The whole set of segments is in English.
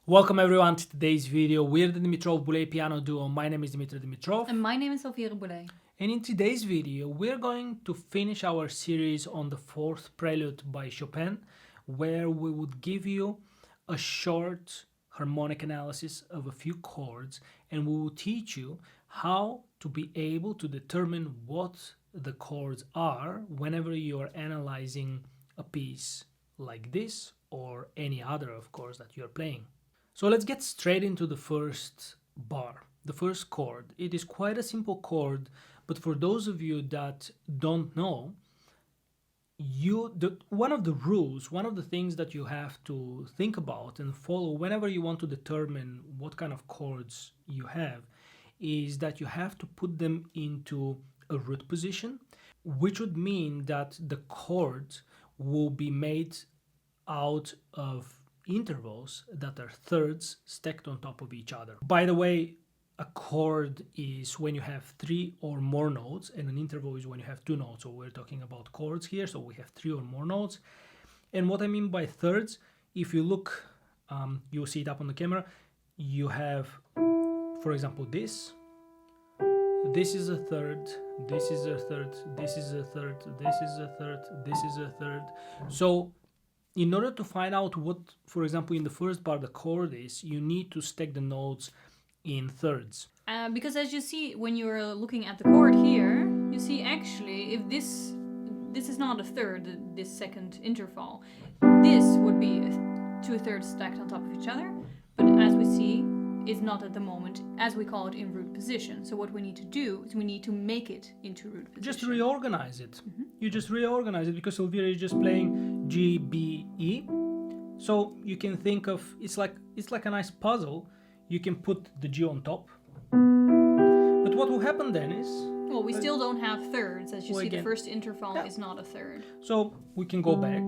Welcome everyone to today's video. We're the Dimitrov-Boulay piano duo. My name is Dimitri Dimitrov. And my name is Sofia Boulay. And in today's video, we're going to finish our series on the fourth prelude by Chopin, where we would give you a short harmonic analysis of a few chords, and we will teach you how to be able to determine what the chords are whenever you are analyzing a piece like this or any other, of course, that you're playing. So let's get straight into the first bar, the first chord. It is quite a simple chord, but for those of you that don't know, one of the rules, one of the things that you have to think about and follow whenever you want to determine what kind of chords you have is that you have to put them into a root position, which would mean that the chords will be made out of intervals that are thirds stacked on top of each other. By the way, a chord is when you have three or more notes, and an interval is when you have two notes. So we're talking about chords here, so we have three or more notes. And what I mean by thirds, if you look, you'll see it up on the camera, you have, for example, this is a third, this is a third, this is a third, this is a third, this is a third. So in order to find out what, for example, in the first bar the chord is, you need to stack the notes in thirds. Because as you see, when you're looking at the chord here, you see actually if this is not a third, this second interval, this would be 2/3 stacked on top of each other. But as we see, it's not at the moment, as we call it, in root position. So what we need to do is we need to make it into root position. Just reorganize it. You just reorganize it because Elvira is just playing G, B, E. So you can think of it's like a nice puzzle. You can put the G on top. But what will happen then is, well, we still don't have thirds. As you see, again, the first interval is not a third. So we can go back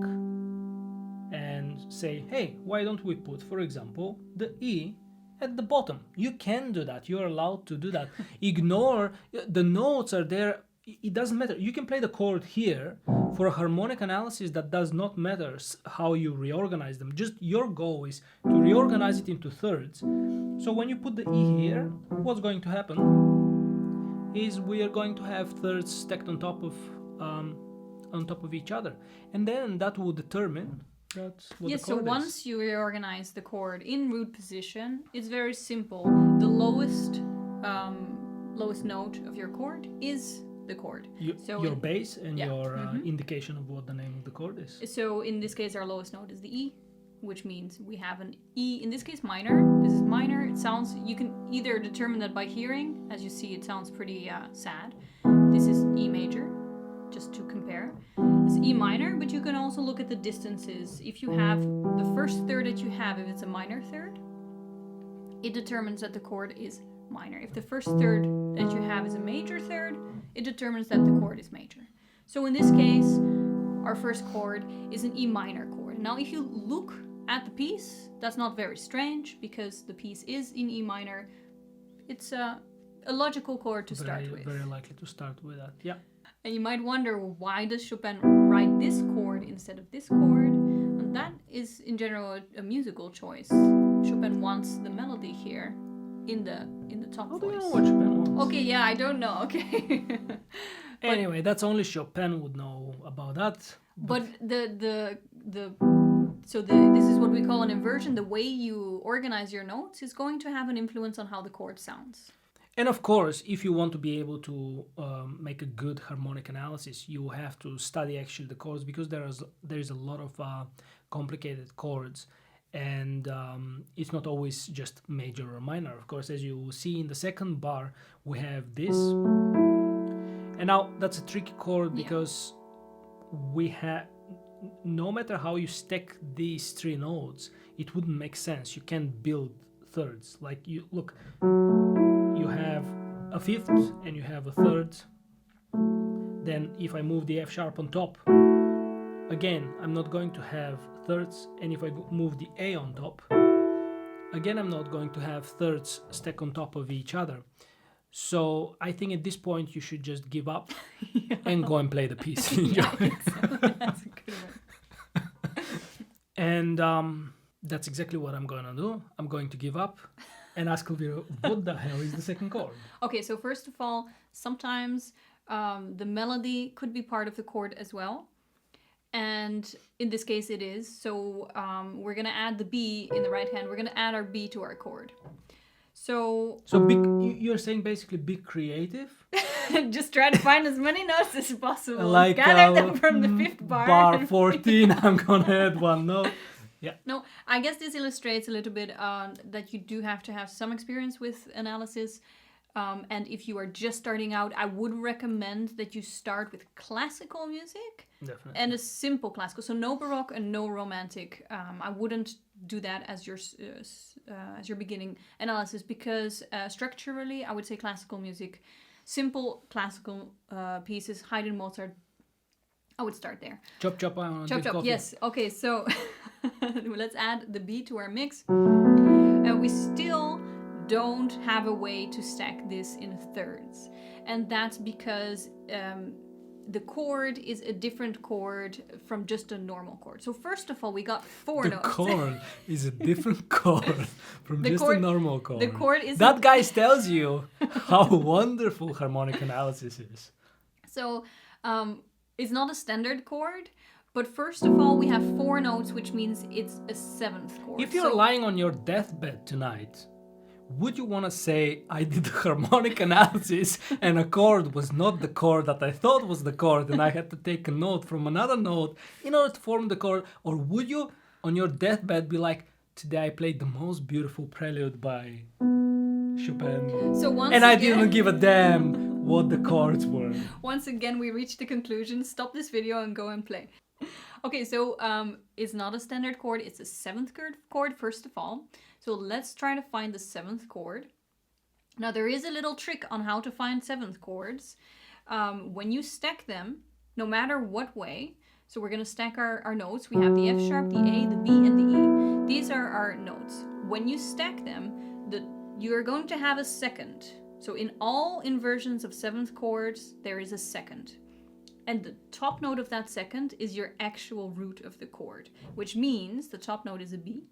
and say, hey, why don't we put, for example, the E at the bottom? You can do that. You're allowed to do that. Ignore the notes are there. It doesn't matter. You can play the chord here for a harmonic analysis. That does not matter how you reorganize them. Just your goal is to reorganize it into thirds. So when you put the E here, what's going to happen is we are going to have thirds stacked on top of each other, and then that will determine that's what the chord so is. once you reorganize the chord in root position, it's very simple. The lowest note of your chord is the chord. Your bass and your indication of what the name of the chord is. So in this case, our lowest note is the E, which means we have an E, in this case minor. This is minor. It sounds, you can either determine that by hearing. As you see, it sounds pretty sad. This is E major, just to compare. It's E minor, but you can also look at the distances. If you have the first third that you have, if it's a minor third, it determines that the chord is minor. If the first third that you have is a major third, it determines that the chord is major. So in this case, our first chord is an E minor chord. Now if you look at the piece, that's not very strange because the piece is in E minor. It's a logical chord to start with. Very likely to start with that, yeah. And you might wonder, why does Chopin write this chord instead of this chord? And that is in general a musical choice. Chopin wants the melody here in the top voice. Do you know what Chopin wants? Okay, yeah, I don't know. Okay. Anyway, that's only Chopin would know about that. But this is what we call an inversion. The way you organize your notes is going to have an influence on how the chord sounds. And of course, if you want to be able to make a good harmonic analysis, you have to study actually the chords, because there is a lot of complicated chords, and it's not always just major or minor. Of course, as you see in the second bar, we have this, and now that's a tricky chord because we have, no matter how you stack these three notes, it wouldn't make sense. You can't build thirds. Like, you look, you have a fifth and you have a third. Then if I move the F sharp on top, again, I'm not going to have thirds. And if I move the A on top, again, I'm not going to have thirds stacked on top of each other. So I think at this point you should just give up and go and play the piece. Yeah, I think so. That's a good one. And That's exactly what I'm going to do. I'm going to give up and ask Elvira, what the hell is the second chord? Okay, so first of all, sometimes the melody could be part of the chord as well. And in this case it is. So we're going to add the B in the right hand. We're going to add our B to our chord. So You're saying basically be creative? just try to find as many notes as possible. Like gather them from the fifth bar. Bar 14, I'm going to add one note. Yeah. No, I guess this illustrates a little bit that you do have to have some experience with analysis. And if you are just starting out, I would recommend that you start with classical music. Definitely. And a simple classical. So no Baroque and no Romantic. I wouldn't do that as your beginning analysis because structurally, I would say classical music, simple classical pieces, Haydn, Mozart, I would start there. Chop, chop, chop, chop. Yes. Okay, so let's add the B to our mix. And we still don't have a way to stack this in thirds. And that's because the chord is a different chord from just a normal chord. So first of all, we got four notes. The chord is a different chord from just a normal chord. The chord is... That guy tells you how wonderful harmonic analysis is. So it's not a standard chord, but first of all, we have four notes, which means it's a seventh chord. If you're lying on your deathbed tonight, would you want to say, I did the harmonic analysis and a chord was not the chord that I thought was the chord and I had to take a note from another note in order to form the chord? Or would you, on your deathbed, be like, today I played the most beautiful prelude by Chopin. So I didn't give a damn what the chords were. Once again, we reached the conclusion. Stop this video and go and play. Okay, so it's not a standard chord. It's a seventh chord, first of all. So let's try to find the seventh chord. Now, there is a little trick on how to find seventh chords. When you stack them, no matter what way, so we're going to stack our notes. We have the F sharp, the A, the B, and the E. These are our notes. When you stack them, you're going to have a second. So in all inversions of seventh chords, there is a second. And the top note of that second is your actual root of the chord, which means the top note is a B,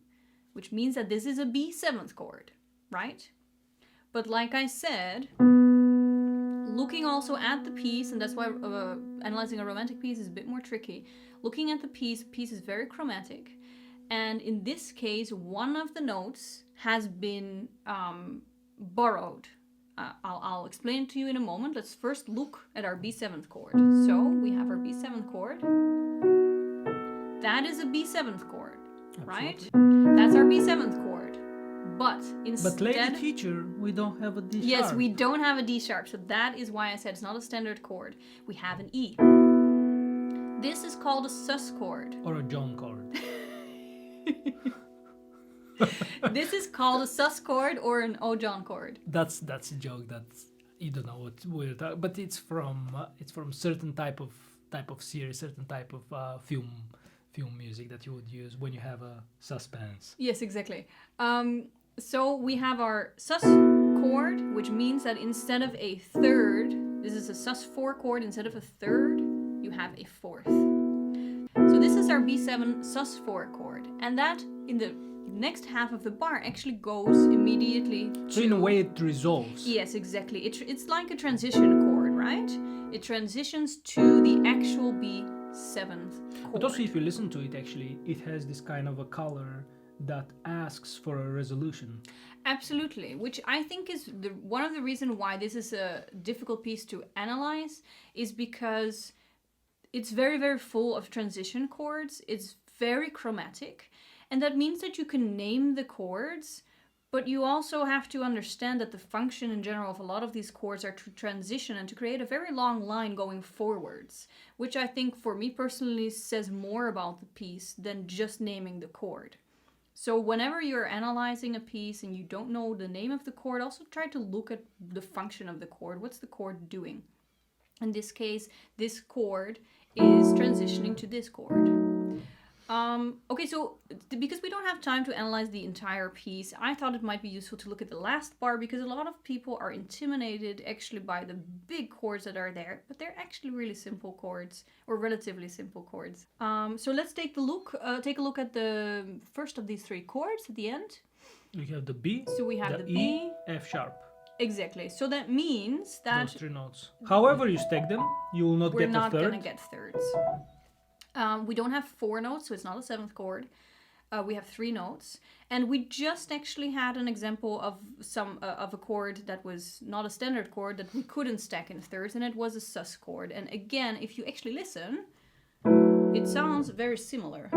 which means that this is a B seventh chord, right? But like I said, looking also at the piece, and that's why analyzing a romantic piece is a bit more tricky. Looking at the piece is very chromatic. And in this case, one of the notes has been borrowed. I'll explain to you in a moment. Let's first look at our B7th chord. So we have our B7th chord. That is a B7th chord, right? That's our B7th chord. But instead... But lady teacher, we don't have a D sharp. Yes, we don't have a D sharp. So that is why I said it's not a standard chord. We have an E. This is called a sus chord. Or a John chord. This is called a sus chord or an O John chord. That's a joke. That's, you don't know what we're talking, but it's from certain type of series, certain type of film music that you would use when you have a suspense. Yes, exactly. So we have our sus chord, which means that instead of a third, this is a sus4 chord. Instead of a third, you have a fourth. So this is our B7 sus4 chord, and that in the next half of the bar actually goes immediately to... So in a way it resolves. Yes, exactly. It's like a transition chord, right? It transitions to the actual B7th chord. But also if you listen to it, actually, it has this kind of a color that asks for a resolution. Absolutely, which I think is one of the reasons why this is a difficult piece to analyze, is because it's very, very full of transition chords. It's very chromatic. And that means that you can name the chords, but you also have to understand that the function in general of a lot of these chords are to transition and to create a very long line going forwards, which I think for me personally says more about the piece than just naming the chord. So whenever you're analyzing a piece and you don't know the name of the chord, also try to look at the function of the chord. What's the chord doing? In this case, this chord is transitioning to this chord. Okay, so because we don't have time to analyze the entire piece, I thought it might be useful to look at the last bar because a lot of people are intimidated actually by the big chords that are there, but they're actually really simple chords or relatively simple chords. So let's take a look at the first of these three chords at the end. We have the B, So we have the the E, B. F sharp. Exactly. So that means that Those three notes. However you stack them, you will not we're get a not third. gonna get thirds. We don't have four notes, so it's not a seventh chord. We have three notes, and we just actually had an example of of a chord that was not a standard chord that we couldn't stack in thirds, and it was a sus chord. And again, if you actually listen, it sounds very similar.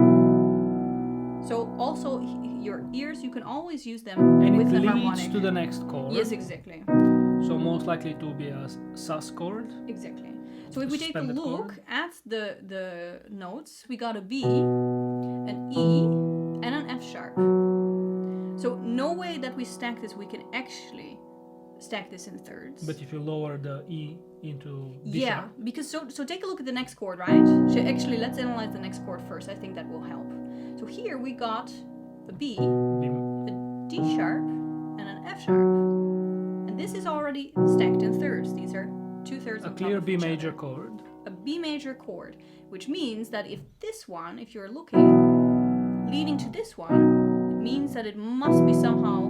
So also your ears, you can always use them and with it a leads harmonic. to the next chord. Yes, exactly. So most likely to be a sus chord. Exactly. So if we take a Suspended look chord. at the notes, we got a B, an E, and an F sharp. So no way that we stack this, we can actually stack this in thirds. But if you lower the E into D yeah, sharp, because so take a look at the next chord, right? So actually, let's analyze the next chord first. I think that will help. So here we got a B, a D sharp, and an F sharp. And this is already stacked in thirds. These are 2/3 a on clear top of B each major other. chord. A B major chord, which means that if this one, if you're looking, leading to this one, it means that it must be somehow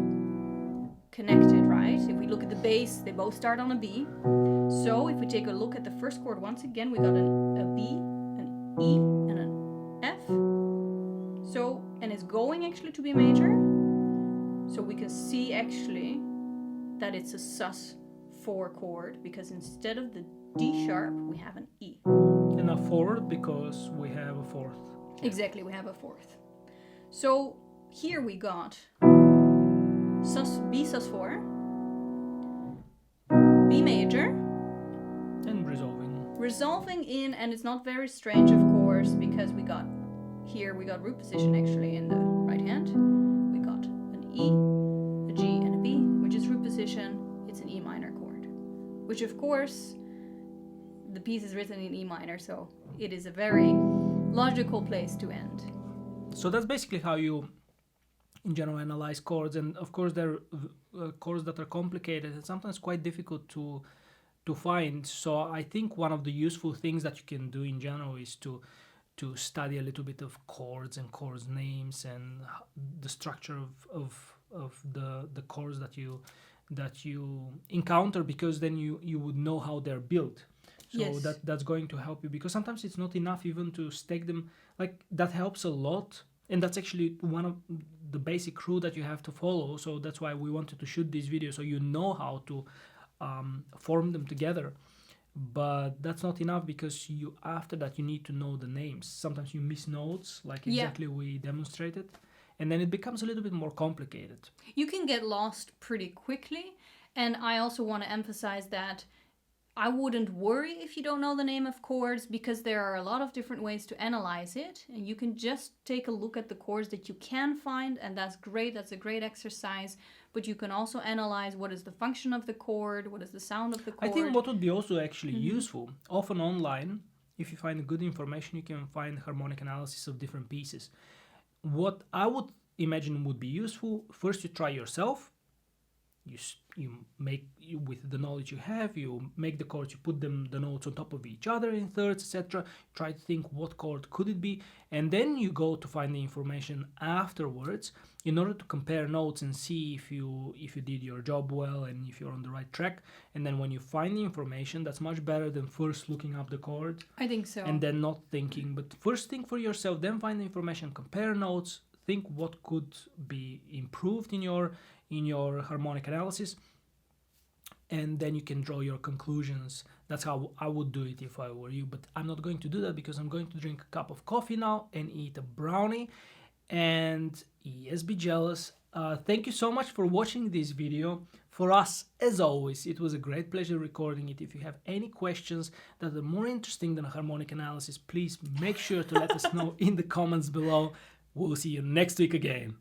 connected, right? If we look at the bass, they both start on a B. So if we take a look at the first chord once again, we got a B, an E, and an F. So, and it's going actually to B major. So we can see actually that it's a sus4 chord because instead of the D sharp, we have an E. And a fourth because we have a fourth. Exactly, we have a fourth. So here we got B sus4, B major, And resolving in, and it's not very strange, of course, because we got root position actually in the right hand. We got an E, a G, and a B, which is root position. It's an E minor chord, which of course the piece is written in E minor, so it is a very logical place to end. So that's basically how you, in general, analyze chords. And of course, there are chords that are complicated and sometimes quite difficult to find. So I think one of the useful things that you can do in general is to study a little bit of chords and chords names and the structure of the chords that you encounter, because then you would know how they're built. So Yes. that's going to help you, because sometimes it's not enough even to stack them. Like, that helps a lot, and that's actually one of the basic rule that you have to follow. So that's why we wanted to shoot this video, so you know how to form them together. But that's not enough, because after that you need to know the names. Sometimes you miss notes, like exactly we demonstrated, and then it becomes a little bit more complicated. You can get lost pretty quickly, and I also want to emphasize that I wouldn't worry if you don't know the name of chords, because there are a lot of different ways to analyze it, and you can just take a look at the chords that you can find, and that's great. That's a great exercise. But you can also analyze what is the function of the chord, what is the sound of the chord. I think what would be also actually useful, often online, if you find good information, you can find harmonic analysis of different pieces. What I would imagine would be useful, first you try yourself. With the knowledge you have, you make the chords, you put the notes on top of each other in thirds, etc. Try to think what chord could it be, and then you go to find the information afterwards in order to compare notes and see if you did your job well and if you're on the right track. And then when you find the information, that's much better than first looking up the chord. I think so. And then not thinking, but first think for yourself, then find the information, compare notes, think what could be improved in your harmonic analysis, and then you can draw your conclusions. That's how I would do it if I were you, but I'm not going to do that because I'm going to drink a cup of coffee now and eat a brownie. And yes, be jealous. Thank you so much for watching this video. For us, as always, it was a great pleasure recording it. If you have any questions that are more interesting than harmonic analysis, please make sure to let us know in the comments below. We'll see you next week again.